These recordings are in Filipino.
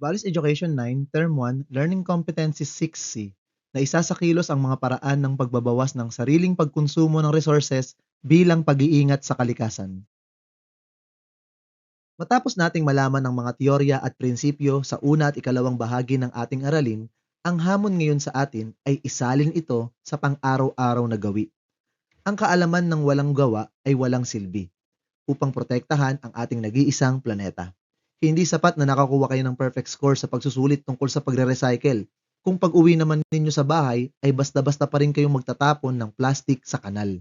Values Education 9, Term 1, Learning Competencies 6C, na isa sa kilos ang mga paraan ng pagbabawas ng sariling pagkonsumo ng resources bilang pag-iingat sa kalikasan. Matapos nating malaman ang mga teorya at prinsipyo sa una at ikalawang bahagi ng ating aralin, ang hamon ngayon sa atin ay isalin ito sa pang-araw-araw na gawi. Ang kaalaman ng walang gawa ay walang silbi upang protektahan ang ating nag-iisang planeta. Hindi sapat na nakakuha kayo ng perfect score sa pagsusulit tungkol sa pagre-recycle kung pag-uwi naman ninyo sa bahay ay basta-basta pa rin kayong magtatapon ng plastic sa kanal.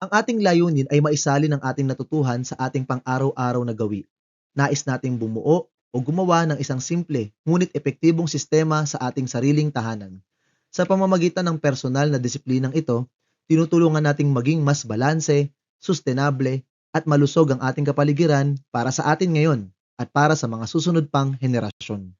Ang ating layunin ay maisalin ang ating natutuhan sa ating pang-araw-araw na gawi. Nais nating bumuo o gumawa ng isang simple ngunit epektibong sistema sa ating sariling tahanan. Sa pamamagitan ng personal na disiplinang ito, tinutulungan nating maging mas balanse, sustenable, at malusog ang ating kapaligiran para sa atin ngayon at para sa mga susunod pang henerasyon.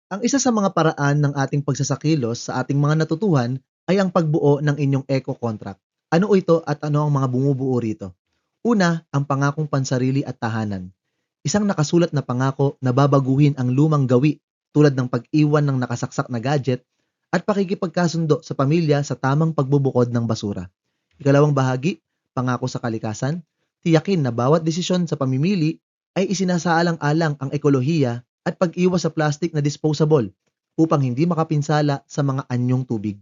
Ang isa sa mga paraan ng ating pagsasakilos sa ating mga natutuhan ay ang pagbuo ng inyong eco-contract. Ano ito at ano ang mga bumubuo rito? Una, ang pangakong pansarili at tahanan. Isang nakasulat na pangako na babaguhin ang lumang gawi tulad ng pag-iwan ng nakasaksak na gadget at pakikipagkasundo sa pamilya sa tamang pagbubukod ng basura. Ikalawang bahagi, pangako sa kalikasan. Tiyakin na bawat desisyon sa pamimili ay isinasaalang-alang ang ekolohiya at pag-iwas sa plastic na disposable upang hindi makapinsala sa mga anyong tubig.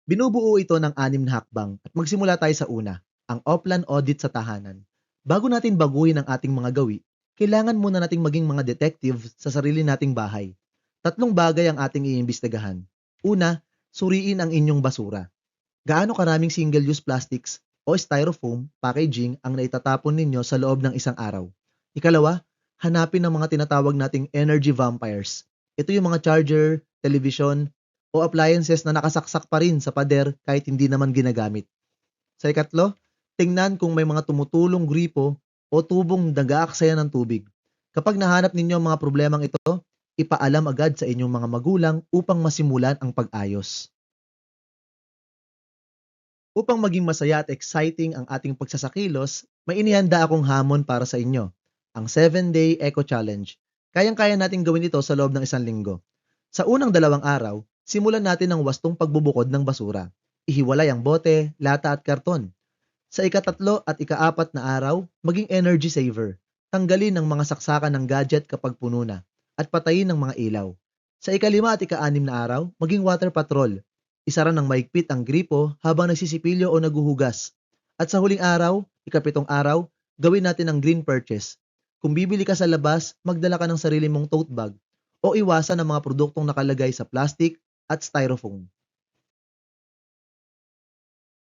Binubuo ito ng 6 na hakbang at magsimula tayo sa una, ang offline audit sa tahanan. Bago natin baguhin ang ating mga gawi, kailangan muna nating maging mga detective sa sarili nating bahay. 3 bagay ang ating iimbestigahan. Una, suriin ang inyong basura. Gaano karaming single-use plastics o styrofoam packaging ang naitatapon ninyo sa loob ng isang araw? Ikalawa, hanapin ang mga tinatawag nating energy vampires. Ito yung mga charger, television, o appliances na nakasaksak pa rin sa pader kahit hindi naman ginagamit. Sa ikatlo, tingnan kung may mga tumutulong gripo o tubong nag-aaksaya ng tubig. Kapag nahanap ninyo ang mga problemang ito, ipaalam agad sa inyong mga magulang upang masimulan ang pag-ayos. Upang maging masaya at exciting ang ating pagsasakilos, may inihanda akong hamon para sa inyo, ang 7-Day Eco Challenge. Kayang-kaya nating gawin ito sa loob ng 1 linggo. Sa unang 2 araw, simulan natin ang wastong pagbubukod ng basura. Ihiwalay ang bote, lata at karton. Sa ika-3 at ika-4 na araw, maging energy saver. Tanggalin ang mga saksakan ng gadget kapag puno na at patayin ang mga ilaw. Sa ika-5 at ika-6 na araw, maging water patrol. Isara ng maigpit ang gripo habang nagsisipilyo o naguhugas. At sa huling araw, ika-7 araw, gawin natin ang green purchase. Kung bibili ka sa labas, magdala ka ng sarili mong tote bag o iwasan ang mga produktong nakalagay sa plastic at styrofoam.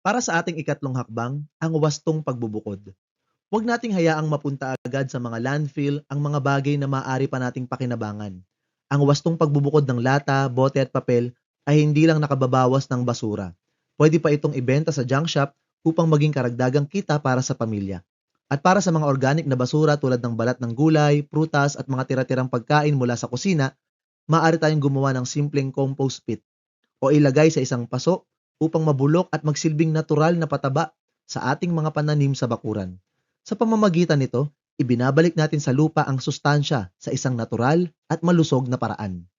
Para sa ating ika-3 hakbang, ang wastong pagbubukod. Huwag nating hayaang mapunta agad sa mga landfill ang mga bagay na maaari pa nating pakinabangan. Ang wastong pagbubukod ng lata, bote at papel ay hindi lang nakababawas ng basura. Pwede pa itong ibenta sa junk shop upang maging karagdagang kita para sa pamilya. At para sa mga organic na basura tulad ng balat ng gulay, prutas at mga tira-tirang pagkain mula sa kusina, maaari tayong gumawa ng simpleng compost pit o ilagay sa isang paso upang mabulok at magsilbing natural na pataba sa ating mga pananim sa bakuran. Sa pamamagitan nito, ibinabalik natin sa lupa ang sustansya sa isang natural at malusog na paraan.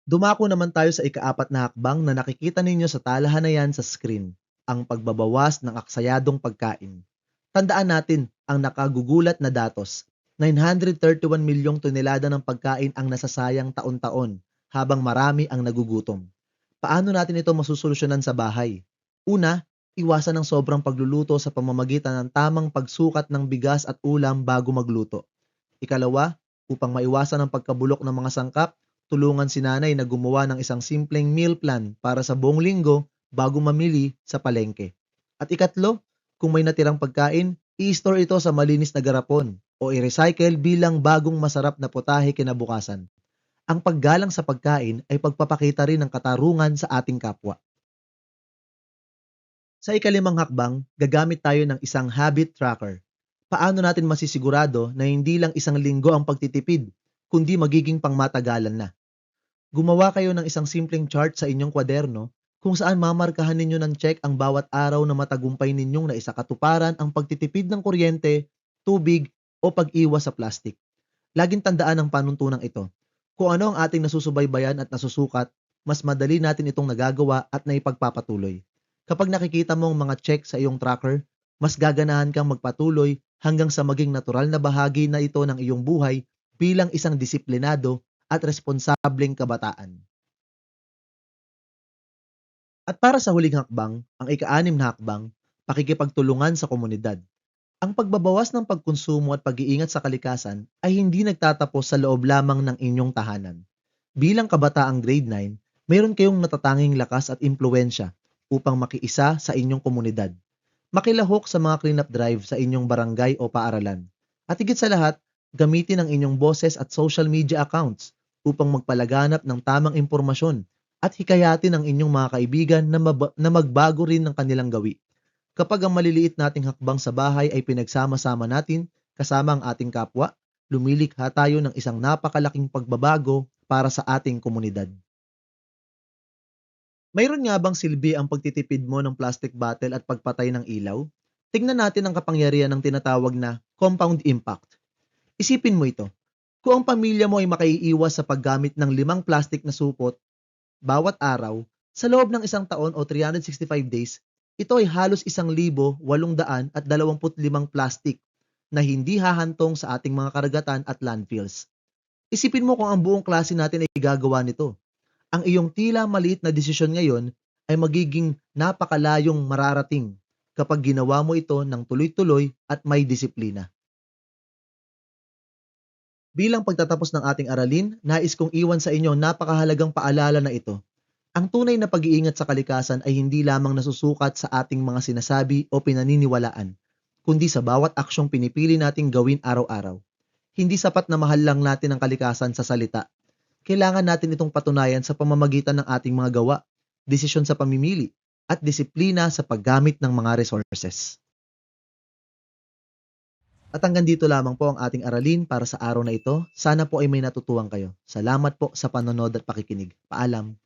Dumako naman tayo sa ika-4 na hakbang na nakikita ninyo sa talahan na yan sa screen, ang pagbabawas ng aksayadong pagkain. Tandaan natin ang nakagugulat na datos. 931 milyong tonelada ng pagkain ang nasasayang taon-taon habang marami ang nagugutom. Paano natin ito masusolusyonan sa bahay? Una, iwasan ang sobrang pagluluto sa pamamagitan ng tamang pagsukat ng bigas at ulam bago magluto. Ikalawa, upang maiwasan ang pagkabulok ng mga sangkap, tulungan si nanay na gumawa ng isang simpleng meal plan para sa buong linggo bago mamili sa palengke. At ikatlo, kung may natirang pagkain, i-store ito sa malinis na garapon o i-recycle bilang bagong masarap na putahe kinabukasan. Ang paggalang sa pagkain ay pagpapakita rin ng katarungan sa ating kapwa. Sa ika-5 hakbang, gagamit tayo ng isang habit tracker. Paano natin masisigurado na hindi lang 1 linggo ang pagtitipid, kundi magiging pangmatagalan na? Gumawa kayo ng isang simpleng chart sa inyong kwaderno kung saan mamarkahan ninyo ng check ang bawat araw na matagumpay ninyong naisakatuparan ang pagtitipid ng kuryente, tubig, o pag-iwas sa plastic. Laging tandaan ang panuntunang ito. Kung ano ang ating nasusubaybayan at nasusukat, mas madali natin itong nagagawa at naipagpapatuloy. Kapag nakikita mo ang mga check sa iyong tracker, mas gaganahan kang magpatuloy hanggang sa maging natural na bahagi na ito ng iyong buhay bilang isang disiplinado at responsableng kabataan. At para sa huling hakbang, ang ika-anim na hakbang, pakikipagtulungan sa komunidad. Ang pagbabawas ng pagkonsumo at pag-iingat sa kalikasan ay hindi nagtatapos sa loob lamang ng inyong tahanan. Bilang kabataang grade 9, mayroon kayong natatanging lakas at impluensya upang makiisa sa inyong komunidad. Makilahok sa mga cleanup drive sa inyong barangay o paaralan. At higit sa lahat, gamitin ang inyong boses at social media accounts upang magpalaganap ng tamang impormasyon at hikayatin ang inyong mga kaibigan na magbago rin ng kanilang gawi. Kapag ang maliliit nating hakbang sa bahay ay pinagsama-sama natin kasama ang ating kapwa, lumilikha tayo ng isang napakalaking pagbabago para sa ating komunidad. Mayroon nga bang silbi ang pagtitipid mo ng plastic bottle at pagpatay ng ilaw? Tingnan natin ang kapangyarihan ng tinatawag na compound impact. Isipin mo ito. Kung ang pamilya mo ay makaiiwas sa paggamit ng 5 plastic na supot bawat araw, sa loob ng isang taon o 365 days, ito ay halos 1,825 plastic na hindi hahantong sa ating mga karagatan at landfills. Isipin mo kung ang buong klase natin ay gagawa nito. Ang iyong tila maliit na desisyon ngayon ay magiging napakalayong mararating kapag ginawa mo ito ng tuloy-tuloy at may disiplina. Bilang pagtatapos ng ating aralin, nais kong iwan sa inyo ang napakahalagang paalala na ito. Ang tunay na pag-iingat sa kalikasan ay hindi lamang nasusukat sa ating mga sinasabi o pinaniniwalaan, kundi sa bawat aksyong pinipili nating gawin araw-araw. Hindi sapat na mahal lang natin ang kalikasan sa salita. Kailangan natin itong patunayan sa pamamagitan ng ating mga gawa, desisyon sa pamimili, at disiplina sa paggamit ng mga resources. At hanggang dito lamang po ang ating aralin para sa araw na ito. Sana po ay may natutuwang kayo. Salamat po sa panonood at pakikinig. Paalam.